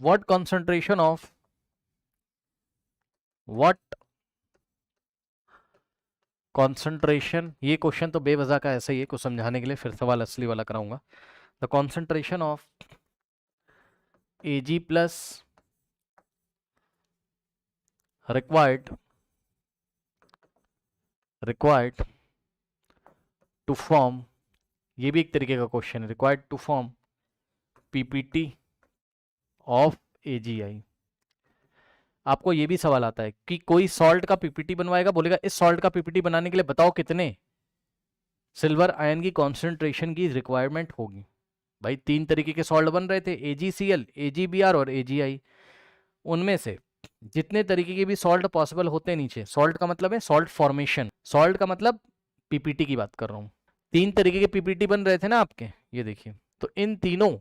What concentration of what concentration, ये question तो बेवजह का ऐसा ही है, कुछ समझाने के लिए फिर सवाल असली वाला कराऊंगा। The concentration of Ag plus required to form, ये भी एक तरीके का क्वेश्चन है, required to form PPT of AgI। आपको ये भी सवाल आता है कि कोई सॉल्ट का पीपीटी बनवाएगा, बोलेगा इस सॉल्ट का पीपीटी बनाने के लिए बताओ कितने सिल्वर आयन की कॉन्सेंट्रेशन की रिक्वायरमेंट होगी। भाई 3 तरीके के सॉल्ट बन रहे थे, AgCl, AgBr और AgI। उनमें से जितने तरीके के भी सॉल्ट पॉसिबल होते हैं, नीचे सॉल्ट का मतलब है सॉल्ट फॉर्मेशन, सॉल्ट का मतलब पीपीटी की बात कर रहा हूं। 3 तरीके के पीपीटी बन रहे थे ना आपके, ये देखिए। तो इन तीनों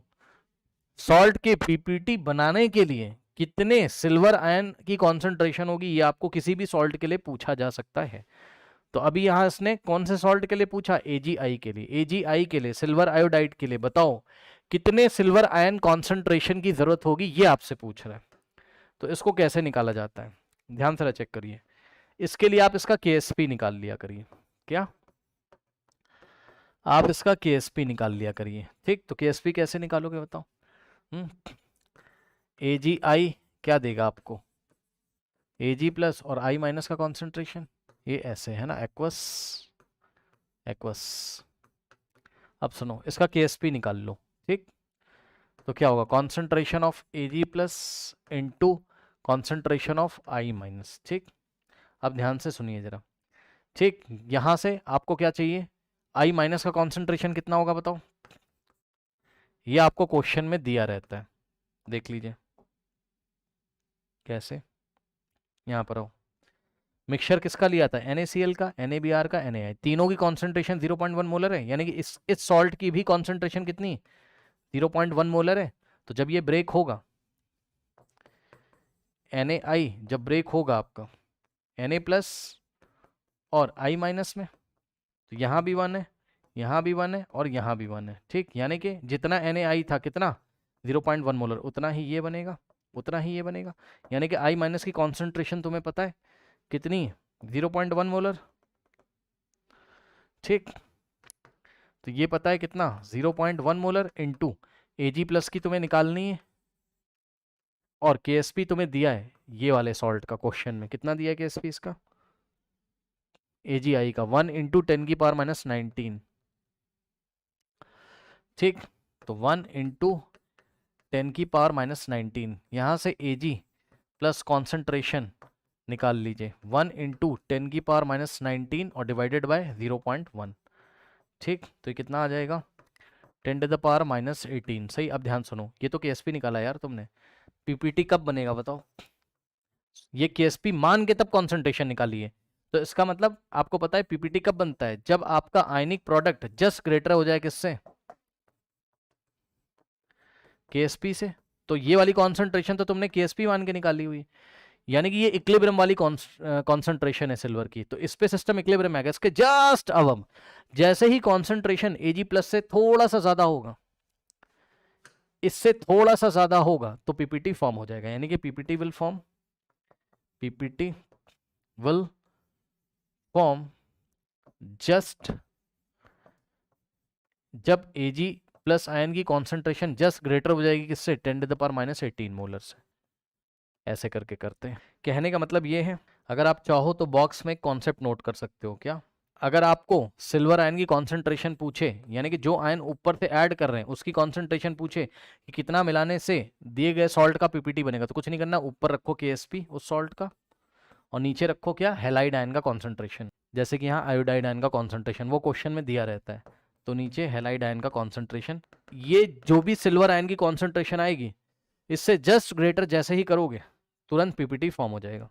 सॉल्ट के पीपीटी बनाने के लिए कितने सिल्वर आयन की कॉन्सेंट्रेशन होगी, ये आपको किसी भी सॉल्ट के लिए पूछा जा सकता है। तो अभी यहां इसने कौन से सॉल्ट के लिए पूछा, AgI के लिए। AgI के लिए, सिल्वर आयोडाइड के लिए बताओ कितने सिल्वर आयन कॉन्सेंट्रेशन की जरूरत होगी, ये आपसे पूछ रहा है। तो इसको कैसे निकाला जाता है, ध्यान से चेक करिए। इसके लिए आप इसका KSP निकाल लिया करिए। क्या आप इसका KSP निकाल लिया करिए, ठीक। तो KSP कैसे निकालोगे बताओ। AgI क्या देगा आपको, Ag प्लस और I माइनस का कॉन्सेंट्रेशन, ये ऐसे है ना, एक्वस एक्वस। अब सुनो, इसका KSP निकाल लो, ठीक। तो क्या होगा, concentration of Ag plus into concentration of I minus, ठीक। अब ध्यान से सुनिए जरा, ठीक। यहां से आपको क्या चाहिए, I माइनस का कॉन्सेंट्रेशन कितना होगा बताओ। ये आपको क्वेश्चन में दिया रहता है, देख लीजिए कैसे। यहां पर आओ, मिक्सचर किसका लिया था, NaCl का, NaBr का, NaI, तीनों की कॉन्सेंट्रेशन 0.1 मोलर है, यानी कि इस सॉल्ट की भी कॉन्सेंट्रेशन कितनी, 0.1 मोलर है। तो जब ये ब्रेक होगा, NaI जब ब्रेक होगा आपका Na प्लस और I माइनस में, तो यहाँ भी 1 है, यहाँ भी 1 है और यहाँ भी 1 है, ठीक। यानी कि जितना NaI था कितना, 0.1 मोलर, उतना ही ये बनेगा, उतना ही ये बनेगा। यानी कि I माइनस की कॉन्सेंट्रेशन तुम्हें पता है कितनी, 0.1 मोलर, ठीक। तो ये पता है कितना, 0.1 मोलर इंटू Ag प्लस की तुम्हें निकालनी है, और KSP तुम्हें दिया है ये वाले सॉल्ट का, क्वेश्चन में कितना दिया है KSP इसका, AgI का 1 इंटू 10 की पावर माइनस 19, ठीक। तो 1 इंटू 10 की पावर माइनस 19, यहां से Ag प्लस कॉन्सेंट्रेशन निकाल लीजिए, 1 इंटू 10 की पावर माइनस 19 और डिवाइडेड बाय 0.1, ठीक। तो ये कितना आ जाएगा, 10 टू द पावर माइनस 18, सही। अब ध्यान सुनो, ये तो KSP निकाला यार तुमने, पीपीटी कब बनेगा बताओ, ये KSP मान के तब कॉन्सेंट्रेशन निकाली है। तो इसका मतलब आपको पता है पीपीटी कब बनता है, जब आपका आयनिक प्रोडक्ट जस्ट ग्रेटर हो जाए किससे, KSP से। तो ये वाली कॉन्सेंट्रेशन तो तुमने KSP मान के निकाली हुई, यानी कि ये इक्विलिब्रियम वाली कॉन्सेंट्रेशन है सिल्वर की। तो इस पे सिस्टम इक्विलिब्रियम है, इसके जस्ट अब जैसे ही कॉन्सेंट्रेशन Ag प्लस से थोड़ा सा ज्यादा होगा, इससे थोड़ा सा ज्यादा होगा, तो पीपीटी फॉर्म हो जाएगा। यानी कि पीपीटी विल फॉर्म जस्ट जब Ag प्लस आयन की कॉन्सेंट्रेशन जस्ट ग्रेटर हो जाएगी किससे, 10 to the power minus 18 molar से। ऐसे करके करते हैं। कहने का मतलब ये है, अगर आप चाहो तो बॉक्स में एक कॉन्सेप्ट नोट कर सकते हो। क्या, अगर आपको सिल्वर आयन की कॉन्सेंट्रेशन पूछे, यानी कि जो आयन ऊपर से ऐड कर रहे हैं उसकी कॉन्सेंट्रेशन पूछे कि कितना मिलाने से दिए गए सॉल्ट का पीपीटी बनेगा, तो कुछ नहीं करना, ऊपर रखो KSP उस सॉल्ट का, और नीचे रखो क्या, हैलाइड आयन का कॉन्सेंट्रेशन। जैसे कि यहाँ आयोडाइड आयन का कॉन्सेंट्रेशन वो क्वेश्चन में दिया रहता है, तो नीचे हैलाइड आयन का कॉन्सेंट्रेशन। ये जो भी सिल्वर आयन की कॉन्सेंट्रेशन आएगी, इससे जस्ट ग्रेटर जैसे ही करोगे तुरंत पीपीटी फॉर्म हो जाएगा।